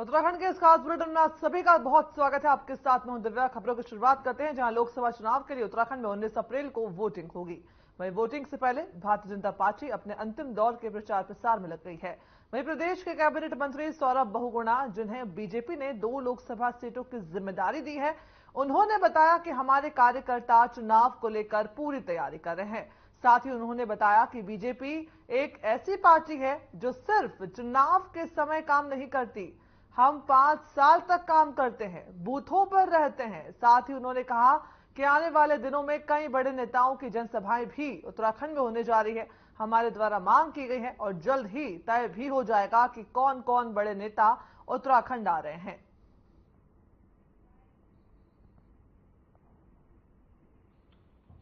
उत्तराखंड के इस खास बुलेटिन में आप सभी का बहुत स्वागत है। आपके साथ में हूं दिव्या। खबरों की शुरुआत करते हैं, जहां लोकसभा चुनाव के लिए उत्तराखंड में 19 अप्रैल को वोटिंग होगी। वहीं वोटिंग से पहले भारतीय जनता पार्टी अपने अंतिम दौर के प्रचार प्रसार में लग गई है। वहीं प्रदेश के कैबिनेट मंत्री सौरभ बहुगुणा, जिन्हें बीजेपी ने 2 लोकसभा सीटों की जिम्मेदारी दी है, उन्होंने बताया कि हमारे कार्यकर्ता चुनाव को लेकर पूरी तैयारी कर रहे हैं। साथ ही उन्होंने बताया कि बीजेपी एक ऐसी पार्टी है जो सिर्फ चुनाव के समय काम नहीं करती, हम 5 साल तक काम करते हैं, बूथों पर रहते हैं। साथ ही उन्होंने कहा कि आने वाले दिनों में कई बड़े नेताओं की जनसभाएं भी उत्तराखंड में होने जा रही है। हमारे द्वारा मांग की गई है और जल्द ही तय भी हो जाएगा कि कौन कौन बड़े नेता उत्तराखंड आ रहे हैं।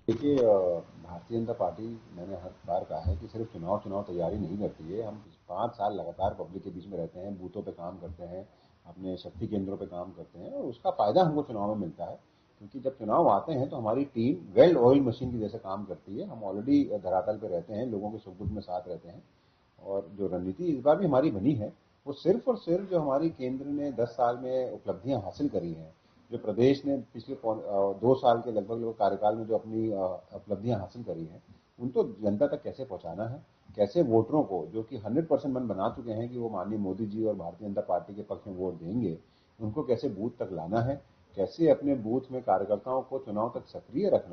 देखिए, भारतीय जनता पार्टी, मैंने हर बार कहा है कि सिर्फ चुनाव तैयारी नहीं करती है। हम 5 साल लगातार पब्लिक के बीच में रहते हैं, बूथों पे काम करते हैं, अपने शक्ति केंद्रों पे काम करते हैं और उसका फायदा हमको चुनाव में मिलता है। क्योंकि जब चुनाव आते हैं तो हमारी टीम वेल ऑयल मशीन की जैसे काम करती है। हम ऑलरेडी धरातल पे रहते हैं, लोगों के सुख दुख में साथ रहते हैं। और जो रणनीति इस बार भी हमारी बनी है, वो सिर्फ और सिर्फ जो हमारी केंद्र ने 10 साल में उपलब्धियां हासिल करी हैं, जो प्रदेश ने पिछले 2 साल के लगभग कार्यकाल में जो अपनी उपलब्धियां हासिल करी हैं, उनको जनता तक कैसे पहुंचाना है, कैसे वोटरों को, जो कि 100% मन बना चुके हैं कि वो माननीय मोदी जी और भारतीय जनता पार्टी के पक्ष में वोट देंगे, उनको कैसे बूथ तक लाना है, कैसे अपने बूथ में कार्यकर्ताओं को चुनाव तक सक्रिय रखना।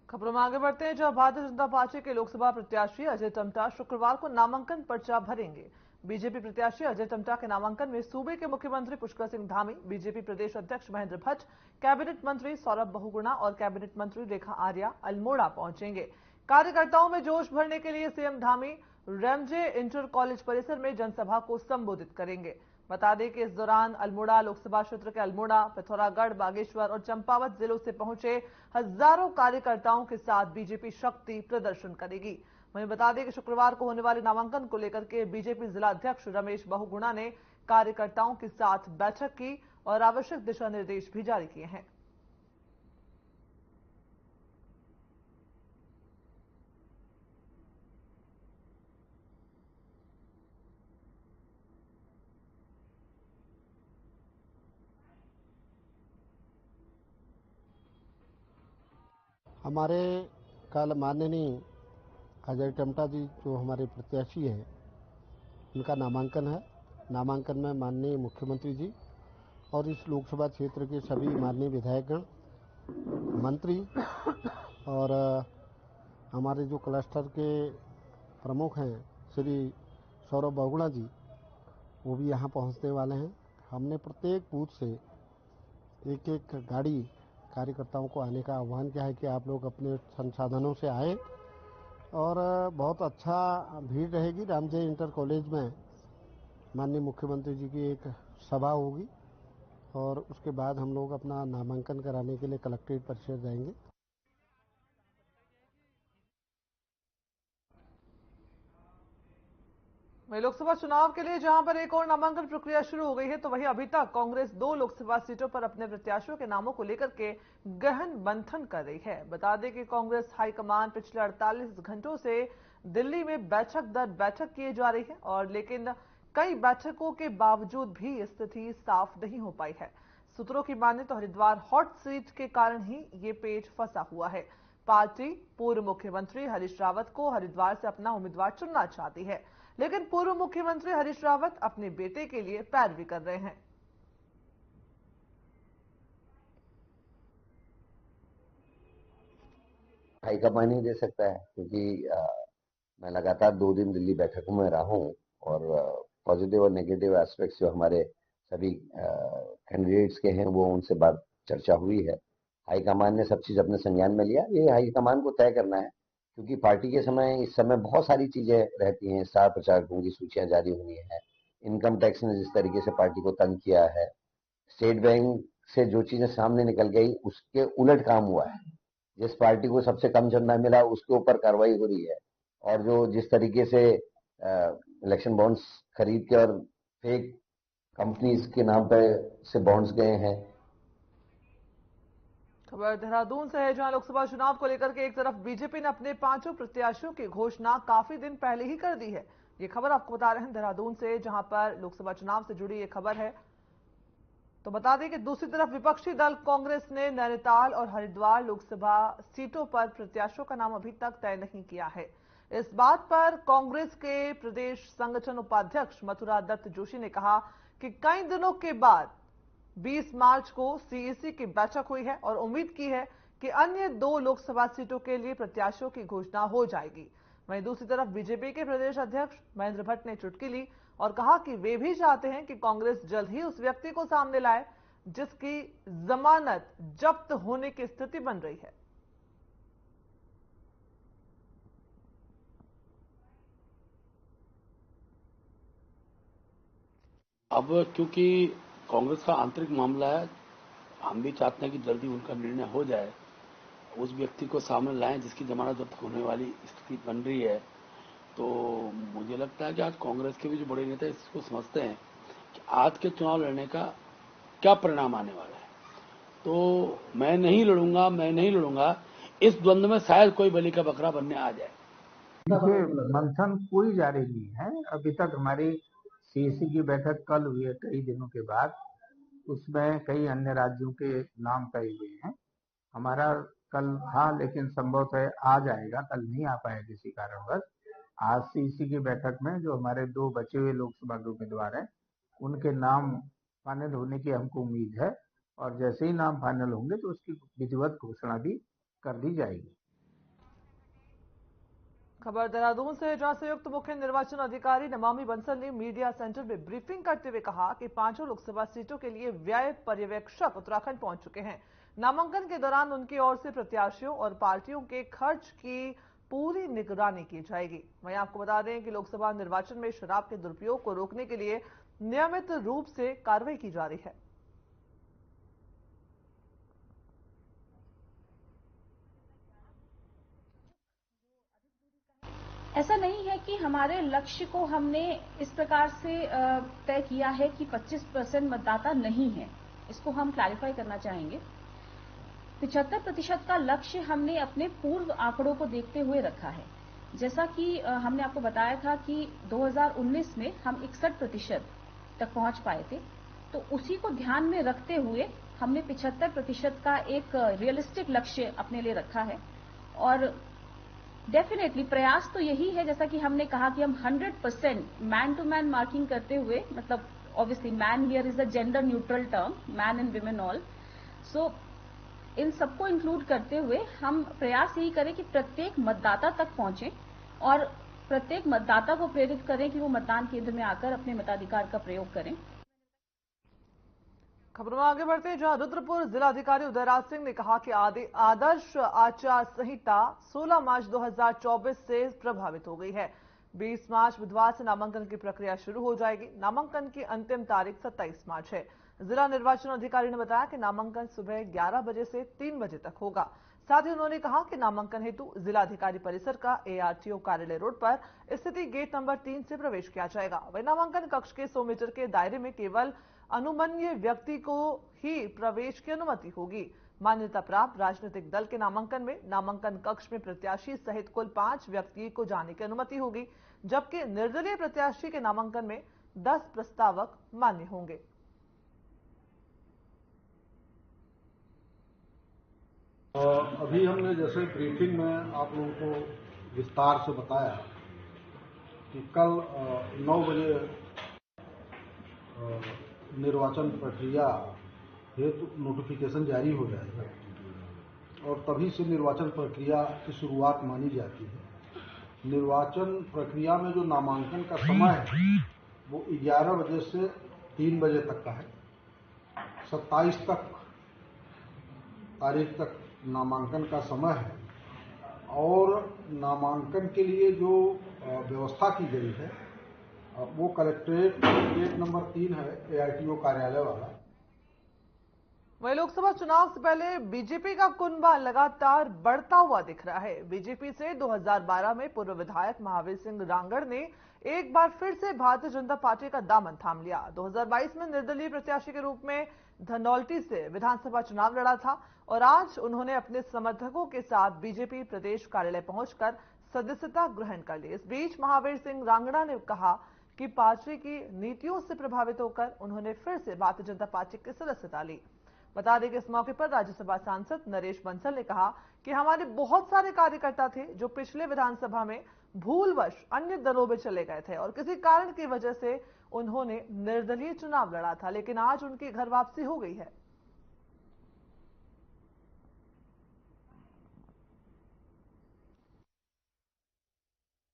खबरों में आगे बढ़ते हैं, जहां भारतीय जनता पार्टी के लोकसभा प्रत्याशी अजय टम्टा शुक्रवार को नामांकन पर्चा भरेंगे। बीजेपी प्रत्याशी अजय टम्टा के नामांकन में सूबे के मुख्यमंत्री पुष्कर सिंह धामी, बीजेपी प्रदेश अध्यक्ष महेंद्र भट्ट, कैबिनेट मंत्री सौरभ बहुगुणा और कैबिनेट मंत्री रेखा आर्या अल्मोड़ा पहुंचेंगे। कार्यकर्ताओं में जोश भरने के लिए CM Dhami Ramsay inter college परिसर में जनसभा को संबोधित करेंगे। बता दें कि इस दौरान अल्मोड़ा लोकसभा क्षेत्र के अल्मोड़ा, पिथौरागढ़, बागेश्वर और चंपावत जिलों से पहुंचे हजारों कार्यकर्ताओं के साथ बीजेपी शक्ति प्रदर्शन करेगी। वहीं बता दें कि शुक्रवार को होने वाले नामांकन को लेकर के बीजेपी जिला अध्यक्ष रमेश बहुगुणा ने कार्यकर्ताओं के साथ बैठक की और आवश्यक दिशा निर्देश भी जारी किए हैं। हमारे कल माननीय अजय टम्टा जी जो हमारे प्रत्याशी हैं, उनका नामांकन है। नामांकन में माननीय मुख्यमंत्री जी और इस लोकसभा क्षेत्र के सभी माननीय विधायकगण, मंत्री और हमारे जो क्लस्टर के प्रमुख हैं श्री सौरभ बहुगुणा जी, वो भी यहाँ पहुँचने वाले हैं। हमने प्रत्येक बूथ से एक एक गाड़ी कार्यकर्ताओं को आने का आह्वान किया है कि आप लोग अपने संसाधनों से आए और बहुत अच्छा भीड़ रहेगी। रामजय इंटर कॉलेज में माननीय मुख्यमंत्री जी की एक सभा होगी और उसके बाद हम लोग अपना नामांकन कराने के लिए कलेक्ट्रेट परिसर जाएंगे। वहीं लोकसभा चुनाव के लिए जहां पर एक और नामांकन प्रक्रिया शुरू हो गई है, तो वहीं अभी तक कांग्रेस 2 लोकसभा सीटों पर अपने प्रत्याशियों के नामों को लेकर के गहन मंथन कर रही है। बता दें कि कांग्रेस हाईकमान पिछले 48 घंटों से दिल्ली में बैठक दर बैठक किए जा रही है, और लेकिन कई बैठकों के बावजूद भी स्थिति साफ नहीं हो पाई है। सूत्रों की माने तो हरिद्वार हॉट सीट के कारण ही ये पेच फंसा हुआ है। पार्टी पूर्व मुख्यमंत्री हरीश रावत को हरिद्वार से अपना उम्मीदवार चुनना चाहती है, लेकिन पूर्व मुख्यमंत्री हरीश रावत अपने बेटे के लिए पैरवी कर रहे हैं। हाईकमान ही दे सकता है, क्योंकि मैं लगातार 2 दिन दिल्ली बैठकों में रहा हूं और पॉजिटिव और नेगेटिव एस्पेक्ट्स जो हमारे सभी कैंडिडेट्स के हैं वो उनसे बात चर्चा हुई है। हाईकमान ने सब चीज अपने संज्ञान में लिया। ये हाईकमान को तय करना है, क्योंकि पार्टी के समय इस समय बहुत सारी चीजें रहती हैं। स्टार प्रचारकों की सूचियां जारी हुई है, इनकम टैक्स ने जिस तरीके से पार्टी को तंग किया है, स्टेट बैंक से जो चीजें सामने निकल गई उसके उलट काम हुआ है। जिस पार्टी को सबसे कम चंदा मिला उसके ऊपर कार्रवाई हो रही है, और जो जिस तरीके से इलेक्शन बॉन्ड्स खरीद के और फेक कंपनीज के नाम पर से बॉन्ड्स गए हैं। खबर देहरादून से है, जहां लोकसभा चुनाव को लेकर के एक तरफ बीजेपी ने अपने 5 प्रत्याशियों की घोषणा काफी दिन पहले ही कर दी है। ये खबर आपको बता रहे हैं देहरादून से, जहां पर लोकसभा चुनाव से जुड़ी ये खबर है। तो बता दें कि दूसरी तरफ विपक्षी दल कांग्रेस ने नैनीताल और हरिद्वार लोकसभा सीटों पर प्रत्याशियों का नाम अभी तक तय नहीं किया है। इस बात पर कांग्रेस के प्रदेश संगठन उपाध्यक्ष मथुरा दत्त जोशी ने कहा कि कई दिनों के बाद 20 मार्च को सीईसी की बैठक हुई है और उम्मीद की है कि अन्य 2 लोकसभा सीटों के लिए प्रत्याशियों की घोषणा हो जाएगी। वहीं दूसरी तरफ बीजेपी के प्रदेश अध्यक्ष महेंद्र भट्ट ने चुटकी ली और कहा कि वे भी चाहते हैं कि कांग्रेस जल्द ही उस व्यक्ति को सामने लाए जिसकी जमानत जब्त होने की स्थिति बन रही है। अब क्योंकि कांग्रेस का आंतरिक मामला है, हम भी चाहते हैं कि जल्दी उनका निर्णय हो जाए, उस व्यक्ति को सामने लाएं जिसकी जमानत जब्त होने वाली स्थिति बन रही है। तो मुझे लगता है कि आज कांग्रेस के भी जो बड़े नेता इसको समझते हैं कि आज के चुनाव लड़ने का क्या परिणाम आने वाला है। तो मैं नहीं लड़ूंगा, इस द्वंद्व में शायद कोई बलि का बकरा बनने आ जाए। देखिए, मंथन कोई जारी नहीं है। अभी तक हमारी सीईसी की बैठक कल हुई है, कई दिनों के बाद। उसमें कई अन्य राज्यों के नाम तय हुए हैं। हमारा कल था, लेकिन संभवतः आज आएगा, कल नहीं आ पाया किसी कारणवश। आज सीईसी की बैठक में जो हमारे 2 बचे हुए लोकसभा के उम्मीदवार हैं, उनके नाम फाइनल होने की हमको उम्मीद है, और जैसे ही नाम फाइनल होंगे तो उसकी विधिवत घोषणा भी कर दी जाएगी। खबर देहरादून से, जहां संयुक्त मुख्य निर्वाचन अधिकारी नमामि बंसल ने मीडिया सेंटर में ब्रीफिंग करते हुए कहा कि 5 लोकसभा सीटों के लिए व्यय पर्यवेक्षक उत्तराखंड पहुंच चुके हैं। नामांकन के दौरान उनकी ओर से प्रत्याशियों और पार्टियों के खर्च की पूरी निगरानी की जाएगी। वहीं आपको बता दें कि लोकसभा निर्वाचन में शराब के दुरुपयोग को रोकने के लिए नियमित रूप से कार्रवाई की जा रही है। ऐसा नहीं है कि हमारे लक्ष्य को हमने इस प्रकार से तय किया है कि 25% मतदाता नहीं है। इसको हम क्लैरिफाई करना चाहेंगे। 75% का लक्ष्य हमने अपने पूर्व आंकड़ों को देखते हुए रखा है। जैसा कि हमने आपको बताया था कि 2019 में हम 61% तक पहुंच पाए थे, तो उसी को ध्यान में रखते हुए हमने 75% का एक रियलिस्टिक लक्ष्य अपने लिए रखा है। और डेफिनेटली प्रयास तो यही है, जैसा कि हमने कहा कि हम 100% मैन टू मैन मार्किंग करते हुए, मतलब obviously man here is a gender neutral term, man and women all, so इन सबको इंक्लूड करते हुए हम प्रयास यही करें कि प्रत्येक मतदाता तक पहुंचे और प्रत्येक मतदाता को प्रेरित करें कि वो मतदान केंद्र में आकर अपने मताधिकार का प्रयोग करें। खबरों में आगे बढ़ते हैं, जहां रुद्रपुर जिलाधिकारी उदयराज सिंह ने कहा कि आदर्श आचार संहिता 16 मार्च 2024 से प्रभावित हो गई है। 20 मार्च बुधवार से नामांकन की प्रक्रिया शुरू हो जाएगी। नामांकन की अंतिम तारीख 27 मार्च है। जिला निर्वाचन अधिकारी ने बताया कि नामांकन सुबह 11 बजे से 3 बजे तक होगा। साथ ही उन्होंने कहा कि नामांकन हेतु जिलाधिकारी परिसर का ARTO कार्यालय रोड पर स्थिति गेट नंबर 3 से प्रवेश किया जाएगा। वहीं नामांकन कक्ष के 100 मीटर के दायरे में केवल अनुमन्य व्यक्ति को ही प्रवेश की अनुमति होगी। मान्यता प्राप्त राजनीतिक दल के नामांकन में नामांकन कक्ष में प्रत्याशी सहित कुल 5 व्यक्ति को जाने की अनुमति होगी, जबकि निर्दलीय प्रत्याशी के नामांकन में 10 प्रस्तावक मान्य होंगे। अभी हमने जैसे ब्रीफिंग में आप लोगों को विस्तार से बताया कि कल 9 बजे निर्वाचन प्रक्रिया हेतु नोटिफिकेशन जारी हो जाएगा और तभी से निर्वाचन प्रक्रिया की शुरुआत मानी जाती है। निर्वाचन प्रक्रिया में जो नामांकन का समय है वो 11 बजे से 3 बजे तक का है। 27 तारीख तक नामांकन का समय है और नामांकन के लिए जो व्यवस्था की गई है वो कलेक्ट्रेट गेट नंबर 3 है ARTO कार्यालय वाला। वहीं लोकसभा चुनाव से पहले बीजेपी का कुनबा लगातार बढ़ता हुआ दिख रहा है। बीजेपी से 2012 में पूर्व विधायक महावीर सिंह रांगड़ ने एक बार फिर से भारतीय जनता पार्टी का दामन थाम लिया। 2022 में निर्दलीय प्रत्याशी के रूप में धनौल्टी से विधानसभा चुनाव लड़ा था और आज उन्होंने अपने समर्थकों के साथ बीजेपी प्रदेश कार्यालय पहुंचकर सदस्यता ग्रहण कर ली। इस बीच महावीर सिंह रांगड़ा ने कहा कि पार्टी की नीतियों से प्रभावित होकर उन्होंने फिर से भारतीय जनता पार्टी की सदस्यता ली। बता दें कि इस मौके पर राज्यसभा सांसद नरेश बंसल ने कहा कि हमारे बहुत सारे कार्यकर्ता थे जो पिछले विधानसभा में भूलवश अन्य दलों में चले गए थे और किसी कारण की वजह से उन्होंने निर्दलीय चुनाव लड़ा था, लेकिन आज उनकी घर वापसी हो गई है।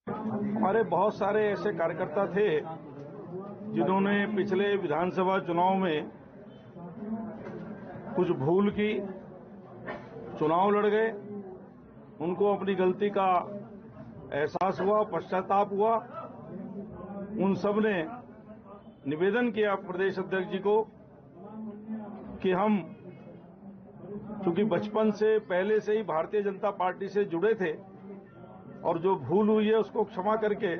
हमारे बहुत सारे ऐसे कार्यकर्ता थे जिन्होंने पिछले विधानसभा चुनाव में कुछ भूल की, चुनाव लड़ गए। उनको अपनी गलती का एहसास हुआ, पश्चाताप हुआ। उन सब ने निवेदन किया प्रदेश अध्यक्ष जी को कि हम चूंकि बचपन से पहले से ही भारतीय जनता पार्टी से जुड़े थे और जो भूल हुई है उसको क्षमा करके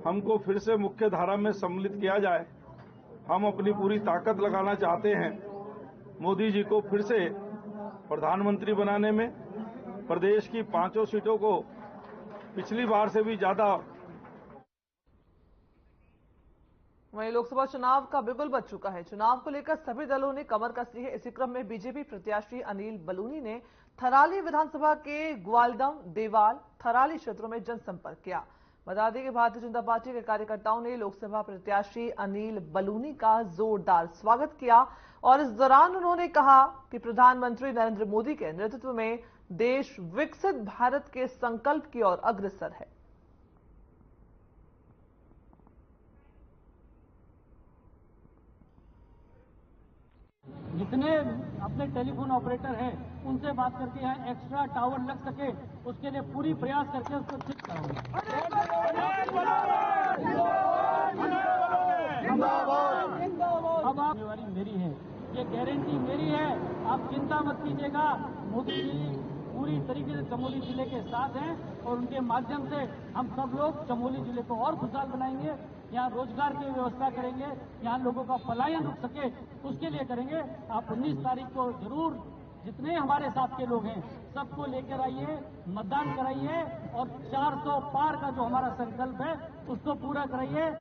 हमको फिर से मुख्य धारा में सम्मिलित किया जाए। हम अपनी पूरी ताकत लगाना चाहते हैं मोदी जी को फिर से प्रधानमंत्री बनाने में। प्रदेश की 5 सीटों को पिछली बार से भी ज्यादा। वहीं लोकसभा चुनाव का बिगुल बज चुका है। चुनाव को लेकर सभी दलों ने कमर कसी है। इसी क्रम में बीजेपी प्रत्याशी अनिल बलूनी ने थराली विधानसभा के ग्वालदम, देवाल, थराली क्षेत्रों में जनसंपर्क किया। बता दें कि भारतीय जनता पार्टी के कार्यकर्ताओं ने लोकसभा प्रत्याशी अनिल बलूनी का जोरदार स्वागत किया और इस दौरान उन्होंने कहा कि प्रधानमंत्री नरेंद्र मोदी के नेतृत्व में देश विकसित भारत के संकल्प की ओर अग्रसर है। जितने अपने टेलीफोन ऑपरेटर हैं उनसे बात करके यहाँ एक्स्ट्रा टावर लग सके उसके लिए पूरी प्रयास करके उसको ठीक कराऊंगा। अब आप जिम्मेवारी मेरी है, ये गारंटी मेरी है, आप चिंता मत कीजिएगा। मोदी जी पूरी तरीके से चमोली जिले के साथ हैं और उनके माध्यम से हम सब लोग चमोली जिले को और खुशहाल बनाएंगे। यहाँ रोजगार की व्यवस्था करेंगे, यहाँ लोगों का पलायन रुक सके उसके लिए करेंगे। आप 19 तारीख को जरूर जितने हमारे साथ के लोग हैं सबको लेकर आइए, मतदान कराइए और 400 पार का जो हमारा संकल्प है उसको पूरा कराइए।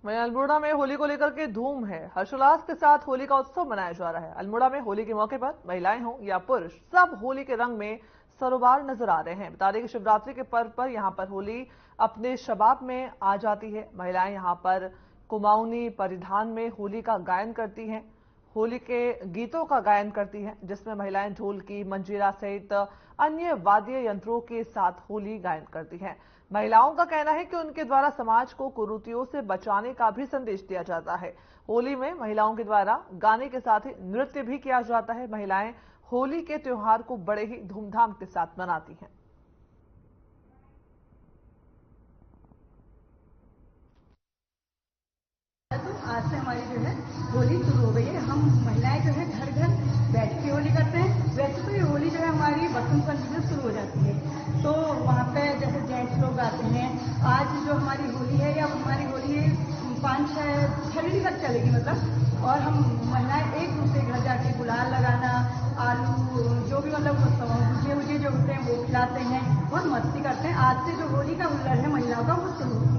वहीं अल्मोड़ा में होली को लेकर के धूम है। हर्षोल्लास के साथ होली का उत्सव मनाया जा रहा है। अल्मोड़ा में होली के मौके पर महिलाएं हों या पुरुष, सब होली के रंग में सरोबार नजर आ रहे हैं। बता दें कि शिवरात्रि के पर्व पर यहां पर होली अपने शबाब में आ जाती है। महिलाएं यहां पर कुमाऊनी परिधान में होली का गायन करती हैं, होली के गीतों का गायन करती हैं, जिसमें महिलाएं ढोलकी, मंजीरा सहित अन्य वाद्य यंत्रों के साथ होली गायन करती हैं। महिलाओं का कहना है कि उनके द्वारा समाज को कुरीतियों से बचाने का भी संदेश दिया जाता है। होली में महिलाओं के द्वारा गाने के साथ ही नृत्य भी किया जाता है। महिलाएं होली के त्योहार को बड़े ही धूमधाम के साथ मनाती हैं। आज से हमारी जो है होली शुरू हो गई है। हम महिलाएं जो है घर घर बैठ के होली करते हैं। वैसे तो ये होली जो है हमारी बसंत पंचमी से शुरू हो जाती है, तो वहाँ पे जैसे जेंट्स लोग आते हैं। आज जो हमारी होली है या हमारी होली 5-6 दिन तक चलेगी मतलब, और हम महिलाएं एक दूसरे घर जाके गुलाल लगाना, आलू जो भी मतलब भुजिए जो होते हैं वो खिलाते हैं, बहुत मस्ती करते हैं। आज से जो होली का हुल्लड़ है महिलाओं का वो शुरू होता है।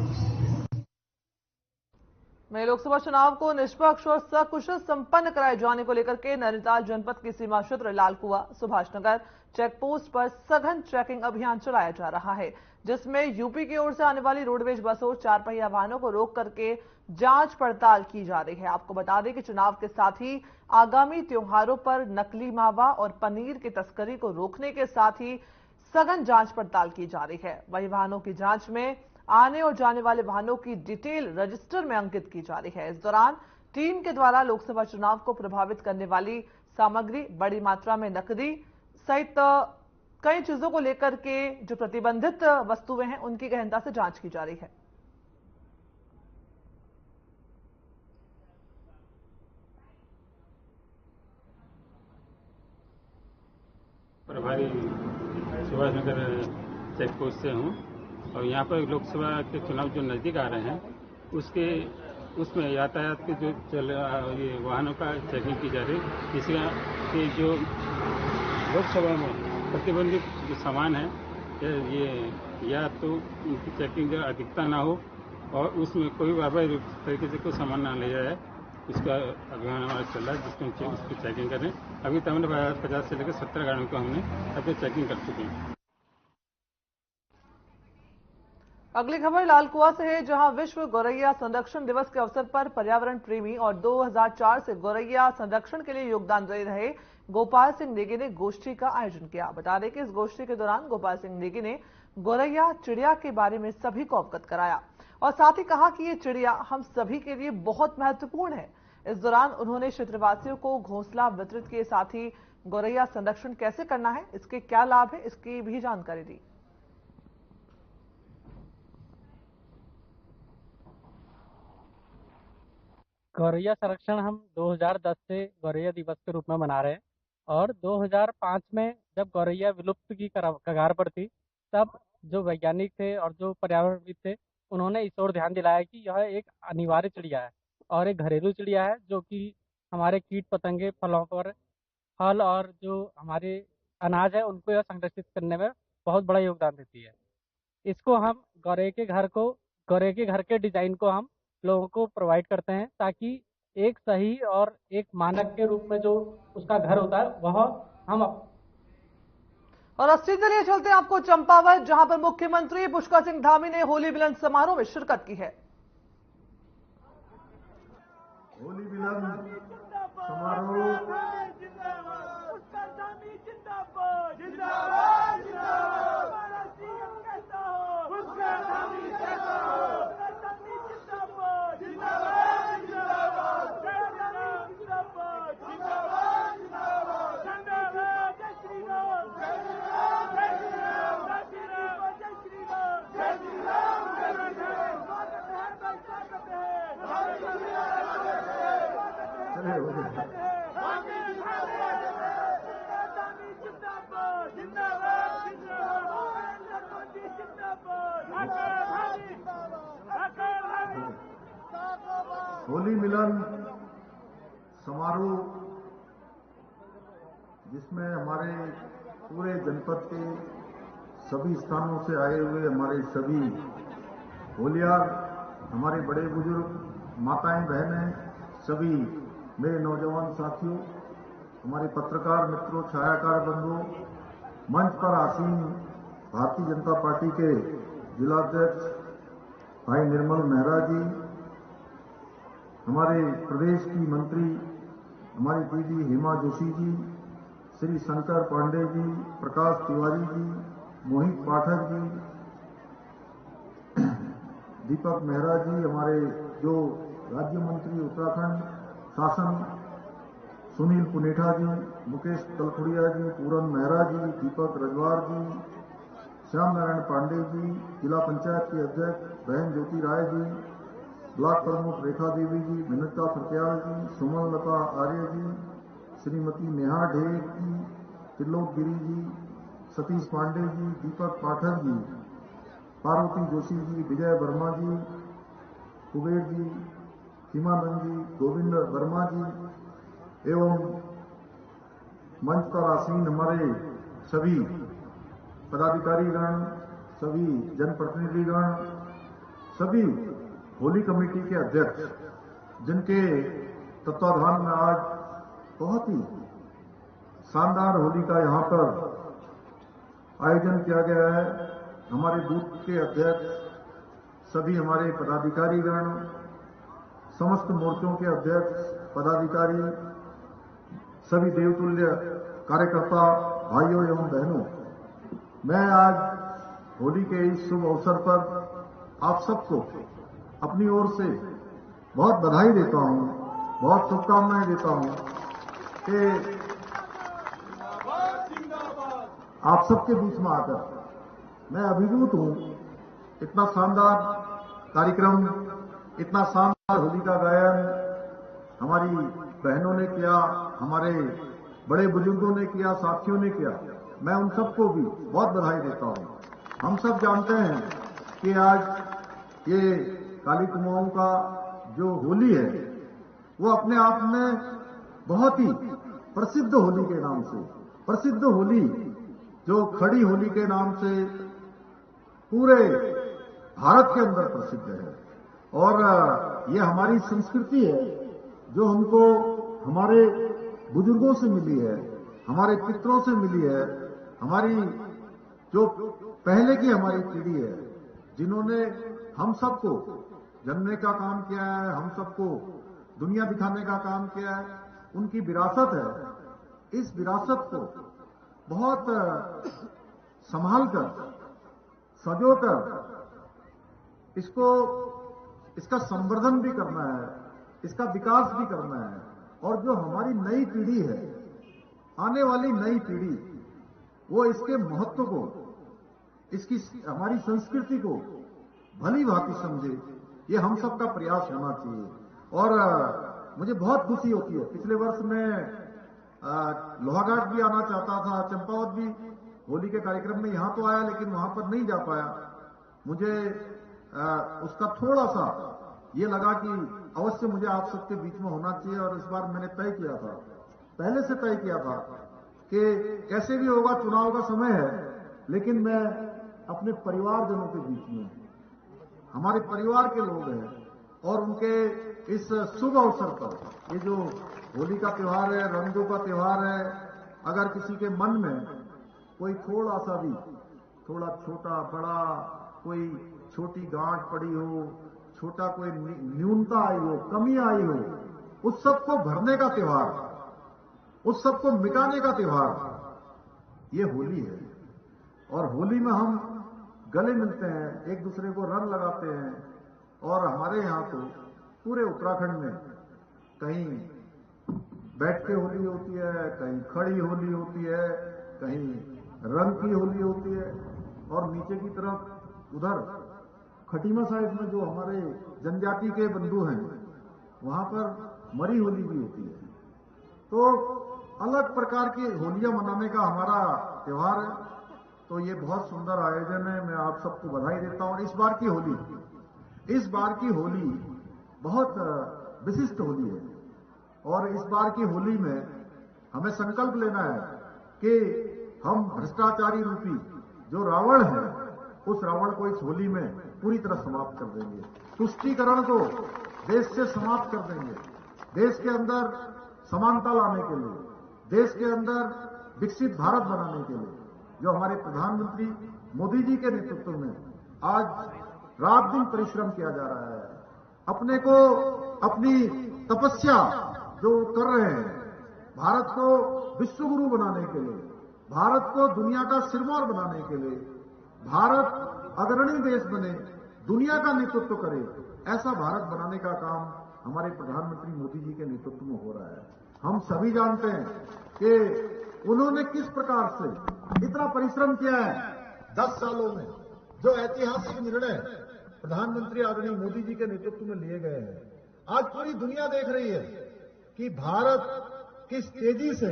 वहीं लोकसभा चुनाव को निष्पक्ष और सकुशल संपन्न कराए जाने को लेकर के नैनीताल जनपद की सीमा क्षेत्र लालकुआ, सुभाष नगर चेक पोस्ट पर सघन चेकिंग अभियान चलाया जा रहा है, जिसमें यूपी की ओर से आने वाली रोडवेज बसों, 4 पहिया वाहनों को रोक करके जांच पड़ताल की जा रही है। आपको बता दें कि चुनाव के साथ ही आगामी त्योहारों पर नकली मावा और पनीर की तस्करी को रोकने के साथ ही सघन जांच पड़ताल की जा रही है। वहीं वाहनों की जांच में आने और जाने वाले वाहनों की डिटेल रजिस्टर में अंकित की जा रही है। इस दौरान टीम के द्वारा लोकसभा चुनाव को प्रभावित करने वाली सामग्री, बड़ी मात्रा में नकदी सहित कई चीजों को लेकर के जो प्रतिबंधित वस्तुएं हैं उनकी गहनता से जांच की जा रही है। प्रभारी सुभाष नगर चेक पोस्ट से हूँ और यहाँ पर लोकसभा के चुनाव जो नज़दीक आ रहे हैं उसमें यातायात के जो ये वाहनों का चेकिंग की जा रही है। इसका कि जो लोकसभा में प्रतिबंधित जो सामान है ये या तो उनकी चेकिंग अधिकता ना हो और उसमें कोई अवैध तरीके से कोई सामान ना ले जाए, इसका अभियान हमारा चल रहा है जिसमें हम उसकी चेकिंग कर रहे हैं। अभी तक हमने 50 से लेकर 70 गाड़ियों को हमने अपनी चेकिंग कर चुके हैं। अगली खबर लालकुआ से है, जहां विश्व गौरैया संरक्षण दिवस के अवसर पर पर्यावरण प्रेमी और 2004 से गौरैया संरक्षण के लिए योगदान दे रहे गोपाल सिंह नेगी ने गोष्ठी का आयोजन किया। बता दें कि इस गोष्ठी के दौरान गोपाल सिंह नेगी ने गौरैया चिड़िया के बारे में सभी को अवगत कराया और साथ ही कहा कि ये चिड़िया हम सभी के लिए बहुत महत्वपूर्ण है। इस दौरान उन्होंने क्षेत्रवासियों को घोंसला वितरित किए, साथ ही गौरैया संरक्षण कैसे करना है, इसके क्या लाभ है, इसकी भी जानकारी दी। गौरैया संरक्षण हम 2010 से गौरैया दिवस के रूप में मना रहे हैं और 2005 में जब गौरैया विलुप्त की कगार पर थी, तब जो वैज्ञानिक थे और जो पर्यावरणविद थे उन्होंने इस ओर ध्यान दिलाया कि यह एक अनिवार्य चिड़िया है और एक घरेलू चिड़िया है जो कि हमारे कीट पतंगे, फलों पर फल और जो हमारे अनाज है उनको यह संरक्षित करने में बहुत बड़ा योगदान देती है। इसको हम गौरैया के घर के डिजाइन को हम लोगों को प्रोवाइड करते हैं ताकि एक सही और एक मानक के रूप में जो उसका घर होता है वह हम और अस्सी चलिए चलते हैं आपको चंपावत, जहां पर मुख्यमंत्री पुष्कर सिंह धामी ने होली मिलन समारोह में शिरकत की है। होली मिलन समारोह होली मिलन समारोह जिसमें हमारे पूरे जनपद के सभी स्थानों से आए हुए हमारे सभी होलियार, हमारे बड़े बुजुर्ग, माताएं, बहनें, सभी मेरे नौजवान साथियों, हमारे पत्रकार मित्रों, छायाकार बंधुओं, मंच पर आसीन भारतीय जनता पार्टी के जिलाध्यक्ष भाई निर्मल मेहरा जी, हमारे प्रदेश की मंत्री हमारी दीदी हेमा जोशी जी, श्री शंकर पांडे जी, प्रकाश तिवारी जी, मोहित पाठक जी, दीपक मेहरा जी, हमारे जो राज्य मंत्री उत्तराखंड शासन सुनील पुनेठा जी, मुकेश तलखुड़िया जी, पूरन मेहरा जी, दीपक रजवार जी, श्याम नारायण पांडे जी, जिला पंचायत के अध्यक्ष बहन ज्योति राय जी, ब्लॉक प्रमुख रेखा देवी जी, विनता सरक्याल जी, सुमन लता आर्य जी, श्रीमती नेहा ढेर जी, त्रिलोक गिरी जी, सतीश पांडे जी, दीपक पाठक जी, पार्वती जोशी जी, विजय वर्मा जी, कुबेर जी, हिमानंद जी, गोविंद वर्मा जी एवं मंच पर आसीन हमारे सभी पदाधिकारीगण, सभी जनप्रतिनिधिगण, सभी होली कमेटी के अध्यक्ष, जिनके तत्वाधान में आज बहुत ही शानदार होली का यहाँ पर आयोजन किया गया है। हमारे बूथ के अध्यक्ष, सभी हमारे पदाधिकारीगण, समस्त मोर्चों के अध्यक्ष, पदाधिकारी, सभी देवतुल्य कार्यकर्ता भाइयों एवं बहनों, मैं आज होली के इस शुभ अवसर पर आप सबको अपनी ओर से बहुत बधाई देता हूं, बहुत शुभकामनाएं देता हूं कि आप सबके बीच में आकर मैं अभिभूत हूं। इतना शानदार कार्यक्रम, इतना शानदार होली का गायन हमारी बहनों ने किया, हमारे बड़े बुजुर्गों ने किया, साथियों ने किया। मैं उन सबको भी बहुत बधाई देता हूँ। हम सब जानते हैं कि आज ये काली कुमाऊं का जो होली है वो अपने आप में बहुत ही प्रसिद्ध होली के नाम से, प्रसिद्ध होली जो खड़ी होली के नाम से पूरे भारत के अंदर प्रसिद्ध है। और ये हमारी संस्कृति है जो हमको हमारे बुजुर्गों से मिली है, हमारे पितरों से मिली है, हमारी जो पहले की हमारी पीढ़ी है जिन्होंने हम सबको जन्मने का काम किया है, हम सबको दुनिया दिखाने का काम किया है, उनकी विरासत है। इस विरासत को बहुत संभाल कर, सजो कर इसका संवर्धन भी करना है, इसका विकास भी करना है। और जो हमारी नई पीढ़ी है, आने वाली नई पीढ़ी, वो इसके महत्व को, इसकी हमारी संस्कृति को भली भांति समझे, ये हम सबका प्रयास होना चाहिए। और मुझे बहुत खुशी होती है, पिछले वर्ष मैं लोहाघाट भी आना चाहता था, चंपावत भी होली के कार्यक्रम में यहां तो आया, लेकिन वहां पर नहीं जा पाया। मुझे उसका थोड़ा सा ये लगा कि अवश्य मुझे आप सबके बीच में होना चाहिए। और इस बार मैंने तय किया था, पहले से तय किया था कि कैसे भी होगा, चुनाव का समय है, लेकिन मैं अपने परिवारजनों के बीच में, हमारे परिवार के लोग हैं और उनके इस शुभ अवसर पर, ये जो होली का त्योहार है, रंगों का त्योहार है, अगर किसी के मन में कोई थोड़ा सा भी, थोड़ा छोटा बड़ा कोई छोटी गांठ पड़ी हो, छोटा कोई न्यूनता आई हो, कमी आई हो, उस सब को भरने का त्योहार, उस सब को मिटाने का त्योहार ये होली है। और होली में हम गले मिलते हैं, एक दूसरे को रंग लगाते हैं। और हमारे यहाँ तो पूरे उत्तराखंड में कहीं बैठ के होली होती है, कहीं खड़ी होली होती है, कहीं रंग की होली होती है। और नीचे की तरफ उधर खटीमा साइड में जो हमारे जनजाति के बंधु हैं, वहां पर मरी होली भी होती है। तो अलग प्रकार की होलियां मनाने का हमारा त्योहार है। तो ये बहुत सुंदर आयोजन है, मैं आप सबको बधाई देता हूं। इस बार की होली बहुत विशिष्ट होली है। और इस बार की होली में हमें संकल्प लेना है कि हम भ्रष्टाचारी रूपी जो रावण है, उस रावण को इस होली में पूरी तरह समाप्त कर देंगे। तुष्टीकरण को देश से समाप्त कर देंगे। देश के अंदर समानता लाने के लिए, देश के अंदर विकसित भारत बनाने के लिए जो हमारे प्रधानमंत्री मोदी जी के नेतृत्व में आज रात दिन परिश्रम किया जा रहा है, अपने को, अपनी तपस्या जो कर रहे हैं, भारत को विश्व गुरु बनाने के लिए, भारत को दुनिया का सिरमौर बनाने के लिए, भारत अग्रणी देश बने, दुनिया का नेतृत्व करे, ऐसा भारत बनाने का काम हमारे प्रधानमंत्री मोदी जी के नेतृत्व में हो रहा है। हम सभी जानते हैं कि उन्होंने किस प्रकार से इतना परिश्रम किया है 10 सालों में। जो ऐतिहासिक निर्णय प्रधानमंत्री आदरणीय मोदी जी के नेतृत्व में लिए गए हैं, आज पूरी दुनिया देख रही है कि भारत किस तेजी से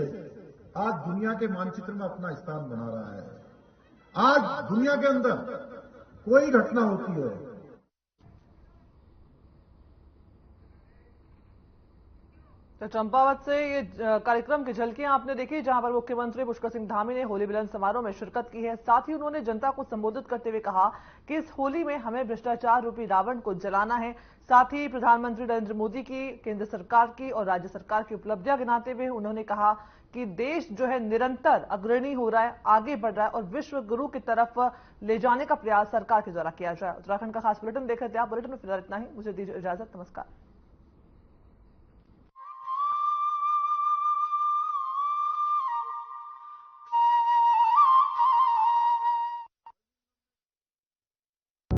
आज दुनिया के मानचित्र में अपना स्थान बना रहा है। आज दुनिया के अंदर कोई घटना होती है, तो चंपावत से ये कार्यक्रम की झलकियां आपने देखी, जहां पर मुख्यमंत्री पुष्कर सिंह धामी ने होली मिलन समारोह में शिरकत की है। साथ ही उन्होंने जनता को संबोधित करते हुए कहा कि इस होली में हमें भ्रष्टाचार रूपी रावण को जलाना है। साथ ही प्रधानमंत्री नरेंद्र मोदी की, केंद्र सरकार की और राज्य सरकार की उपलब्धियां गिनाते हुए उन्होंने कहा कि देश जो है निरंतर अग्रणी हो रहा है, आगे बढ़ रहा है और विश्व गुरु की तरफ ले जाने का प्रयास सरकार के द्वारा किया जाए। उत्तराखंड का खास बुलेटिन देख रहे थे आप। बुलेटिन में फिलहाल इतना ही, मुझे दीजिए इजाजत, नमस्कार।